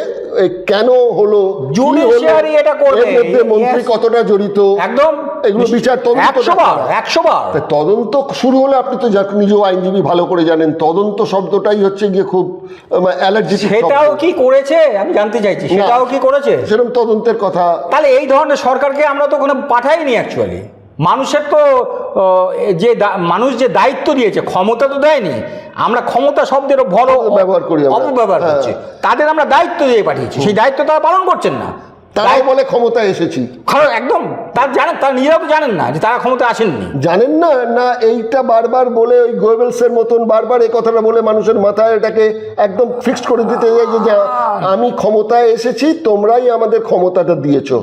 কেন হলো, কি হলো, জুডিশিয়ারি এটা করবে। এর মধ্যে মন্ত্রী Yes. কতটা জড়িত, একদম এগুলো বিচার তদন্ত 100 বার 100 বার। তা তদন্ত শুরু হলে আপনি তো নিজেও আইনজীবী ভালো করে জানেন, তদন্ত শব্দটাই হচ্ছে গিয়ে খুব অ্যালার্জেটিক। সেটাও কি করেছে আমি জানতে চাইছি, সেটাও কি করেছে? সেরকম তদন্তের কথা। তাহলে এই ধরনের সরকারকে আমরা তো ওখানে পাঠাইনি অ্যাকচুয়ালি। মানুষের তো মানুষ যে দায়িত্ব দিয়েছে, ক্ষমতা তো দেয়নি। আমরা ক্ষমতা শব্দের বড় ব্যবহার করি, অপব্যবহার করছি। তাদের আমরা দায়িত্ব দিয়ে পাঠিয়েছি, সেই দায়িত্ব তারা পালন করছেন না। তারাই বলে ক্ষমতায় এসেছি। কারণ একদম তারা জানেন, তারা নিজেরাও তো জানেন না যে তারা ক্ষমতা আসেননি। জানেন না, না এইটা বারবার বলে ওই গোয়েবেলসের মতন বারবার এই কথাটা বলে মানুষের মাথায় এটাকে একদম ফিক্সড করে দিতে যায় যে আমি ক্ষমতায় এসেছি, তোমরাই আমাদের ক্ষমতাটা দিয়েছো।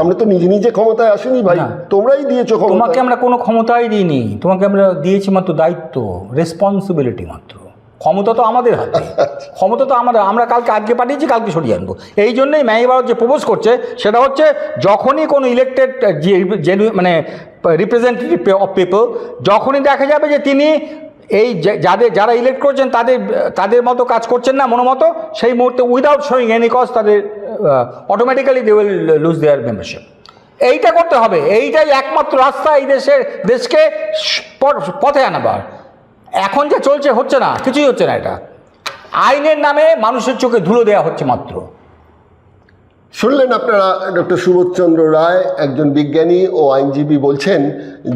আমরা তো নিজে নিজে ক্ষমতায় আসিনি ভাই, তোমরাই দিয়েছো ক্ষমতা। তোমাকে আমরা কোনো ক্ষমতাই দিইনি, তোমাকে আমরা দিয়েছি মাত্র দায়িত্ব, রেসপন্সিবিলিটি মাত্র। ক্ষমতা তো আমাদের হাতে, ক্ষমতা তো আমরা কালকে আজকে পাঠিয়েছি, কালকে সরিয়ে আনবো। এই জন্যই ম্যাহি ভারত যে প্রপোজ করছে সেটা হচ্ছে যখনই কোনো ইলেক্টেড মানে রিপ্রেজেন্টেটিভ অফ পিপল, যখনই দেখা যাবে যে তিনি এই যারা ইলেক্ট করছেন তাদের মতো কাজ করছেন না মনোমতো, সেই মুহূর্তে উইদাউট শোয়িং এনি কজ তাদের automatically they will lose their membership. এইটা করতে হবে, এইটাই একমাত্র রাস্তা এই দেশকে পথে আনাবার। এখন যা চলছে হচ্ছে না, কিছুই হচ্ছে না। এটা আইনের নামে মানুষের চোখে ধুলো দেওয়া হচ্ছে মাত্র। শুনলেন আপনারা ডক্টর সুবোধচন্দ্র রায়, একজন বিজ্ঞানী ও আইনজীবী, বলছেন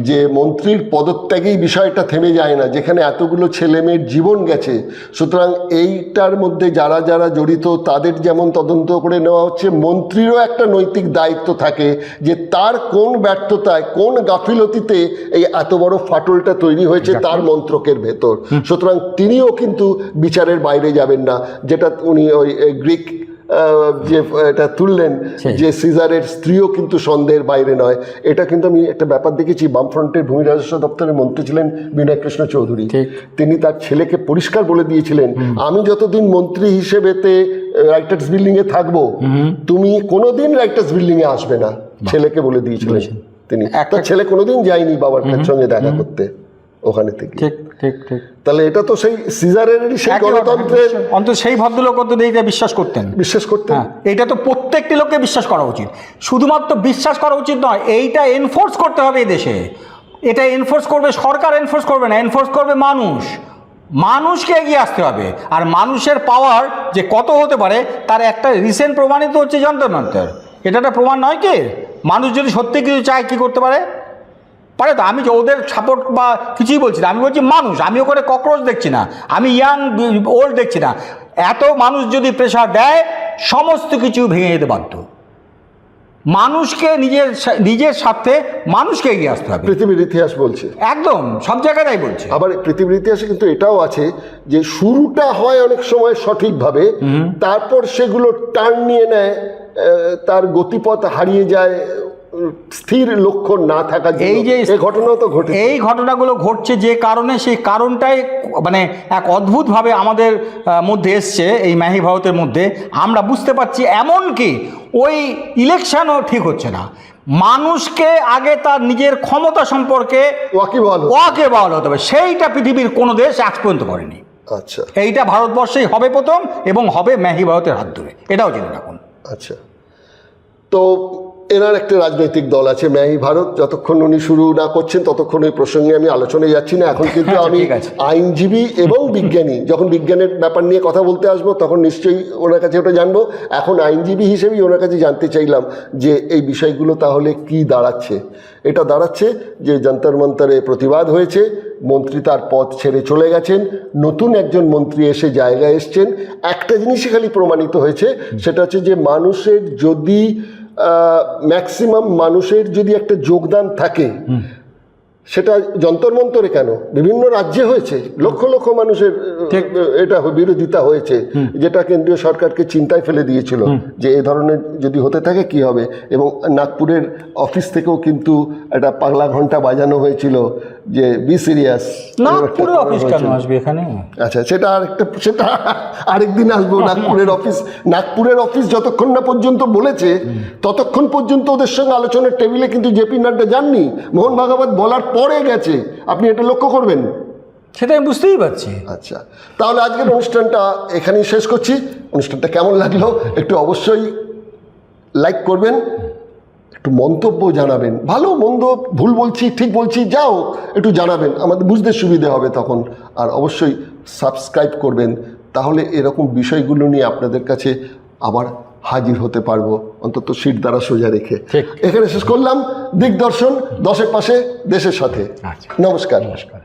যে মন্ত্রীর পদত্যাগেই বিষয়টা থেমে যায় না, যেখানে এতগুলো ছেলেমেয়ের জীবন গেছে। সুতরাং এইটার মধ্যে যারা যারা জড়িত তাদের যেমন তদন্ত করে নেওয়া হচ্ছে, মন্ত্রীরও একটা নৈতিক দায়িত্ব থাকে যে তার কোন ব্যর্থতায়, কোন গাফিলতিতে এই এত বড় ফাটলটা তৈরি হয়েছে তার মন্ত্রকের ভেতর। সুতরাং তিনিও কিন্তু বিচারের বাইরে যাবেন না, যেটা উনি ওই গ্রিক যে এটা তুললেন যে সিজারের স্ত্রীও কিন্তু সন্দেহের বাইরে নয়। এটা কিন্তু আমি একটা ব্যাপার দেখেছি, বামফ্রন্টের ভূমি রাজস্ব দপ্তরের মন্ত্রী ছিলেন বিনয় কৃষ্ণ চৌধুরী, তিনি তার ছেলেকে পরিষ্কার বলে দিয়েছিলেন, আমি যতদিন মন্ত্রী হিসেবেতে রাইটার্স বিল্ডিং এ থাকবো, তুমি কোনোদিন রাইটার্স বিল্ডিং এ আসবে না, ছেলেকে বলে দিয়েছিলেন তিনি। তার ছেলে কোনোদিন যায়নি বাবার সঙ্গে দেখা করতে ওখানে থেকে। ঠিক ঠিক ঠিক। তাহলে এটা তো সেই সিজারের, সেই গণতন্ত্রের অন্তত সেই ভদ্রলোক অন্তত এইটা বিশ্বাস করতেন। এইটা তো প্রত্যেকটি লোককে বিশ্বাস করা উচিত। শুধুমাত্র বিশ্বাস করা উচিত নয়, এইটা এনফোর্স করতে হবে এই দেশে। এটা এনফোর্স করবে সরকার, এনফোর্স করবে না, এনফোর্স করবে মানুষ। মানুষকে এগিয়ে আসতে হবে। আর মানুষের পাওয়ার যে কত হতে পারে তার একটা রিসেন্ট প্রমাণিত হচ্ছে যন্ত্র মন্ত্র। এটা একটা প্রমাণ নয় কি? মানুষ যদি সত্যি কিছু চায় কি করতে পারে পারে তো। আমি যে ওদের সাপোর্ট বা কিছুই বলছি না, আমি বলছি মানুষ। আমি ওখানে ককরোচ দেখছি না, আমি ইয়াং ওল্ড দেখছি না। এত মানুষ যদি প্রেশার দেয় সমস্ত কিছু ভেঙে যেতে বাধ্য। মানুষকে নিজের স্বার্থে মানুষকে এগিয়ে আসতে হবে। পৃথিবীর ইতিহাস বলছে, একদম সব জায়গায় তাই বলছে। আবার পৃথিবীর ইতিহাসে কিন্তু এটাও আছে যে শুরুটা হয় অনেক সময় সঠিকভাবে, তারপর সেগুলো টার্ন নিয়ে নেয়, তার গতিপথ হারিয়ে যায়, স্থির লক্ষ্য না থাকা। এই যে ঘটনা তো ঘটে, এই ঘটনাগুলো ঘটছে যে কারণে, সেই কারণটাই মানে এক অদ্ভুতভাবে আমাদের মধ্যে এসছে, এই ম্যাহি ভারতের মধ্যে। আমরা বুঝতে পারছি এমনকি ওই ইলেকশনও ঠিক হচ্ছে না। মানুষকে আগে তার নিজের ক্ষমতা সম্পর্কে ওয়াকিবহাল হতে হবে, সেইটা পৃথিবীর কোনো দেশ আজ পর্যন্ত করেনি। আচ্ছা, এইটা ভারতবর্ষেই হবে প্রথম, এবং হবে ম্যাহি ভারতের হাত ধরে, এটাও জেনে রাখুন। আচ্ছা, তো এনার একটা রাজনৈতিক দল আছে ম্যাহি ভারত। যতক্ষণ উনি শুরু না করছেন ততক্ষণ ওই প্রসঙ্গে আমি আলোচনায় যাচ্ছি না। এখন কিন্তু আমি আইনজীবী এবং বিজ্ঞানী, যখন বিজ্ঞানের ব্যাপার নিয়ে কথা বলতে আসবো তখন নিশ্চয়ই ওনার কাছে ওটা জানবো। এখন আইনজীবী হিসেবেই ওনার কাছে জানতে চাইলাম যে এই বিষয়গুলো তাহলে কি দাঁড়াচ্ছে। এটা দাঁড়াচ্ছে যে যন্তর মন্তরে প্রতিবাদ হয়েছে, মন্ত্রী তার পদ ছেড়ে চলে গেছেন, নতুন একজন মন্ত্রী এসে জায়গায় এসছেন। একটা জিনিসই খালি প্রমাণিত হয়েছে, সেটা হচ্ছে যে মানুষের যদি ম্যাক্সিমাম মানুষের যদি একটা যোগদান থাকে, সেটা যন্তর মন্তরে কেন, বিভিন্ন রাজ্যে হয়েছে, লক্ষ লক্ষ মানুষের এটা বিরোধিতা হয়েছে, যেটা কেন্দ্রীয় সরকারকে চিন্তায় ফেলে দিয়েছিল যে এ ধরনের যদি হতে থাকে কি হবে। এবং নাগপুরের অফিস থেকেও কিন্তু একটা পাগলা ঘন্টা বাজানো হয়েছিল যে বি সিরিয়াস। নাগপুরের অফিস কেন আসবে এখানে? আচ্ছা, সেটা আরেকদিন আসবো। নাগপুরের অফিস যতক্ষণ না পর্যন্ত বলেছে ততক্ষণ পর্যন্ত ওদের সঙ্গে আলোচনার টেবিলে কিন্তু জেপি নাড্ডা যাননি, মোহন ভাগবত বলার পরে গেছে। আপনি এটা লক্ষ্য করবেন। সেটা আমি বুঝতেই পারছি। আচ্ছা, তাহলে আজকের অনুষ্ঠানটা এখানেই শেষ করছি। অনুষ্ঠানটা কেমন লাগলো একটু অবশ্যই লাইক করবেন, একটু মন্তব্য জানাবেন, ভালো মন্দ, ভুল বলছি ঠিক বলছি যাও একটু জানাবেন, আমাদের বুঝতে সুবিধে হবে তখন। আর অবশ্যই সাবস্ক্রাইব করবেন, তাহলে এরকম বিষয়গুলো নিয়ে আপনাদের কাছে আবার হাজির হতে পারবো, অন্তত সিট দ্বারা সোজা রেখে। এখানে শেষ করলাম। দিগদর্শন, দশের পাশে, দেশের সাথে। নমস্কার। নমস্কার।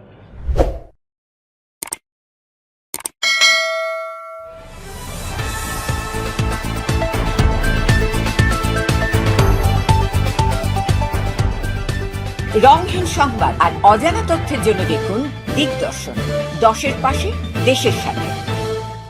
রংহীন সংবাদ আর অজানা তথ্যের জন্য দেখুন দিগদর্শন, দশের পাশে, দেশের সাথে।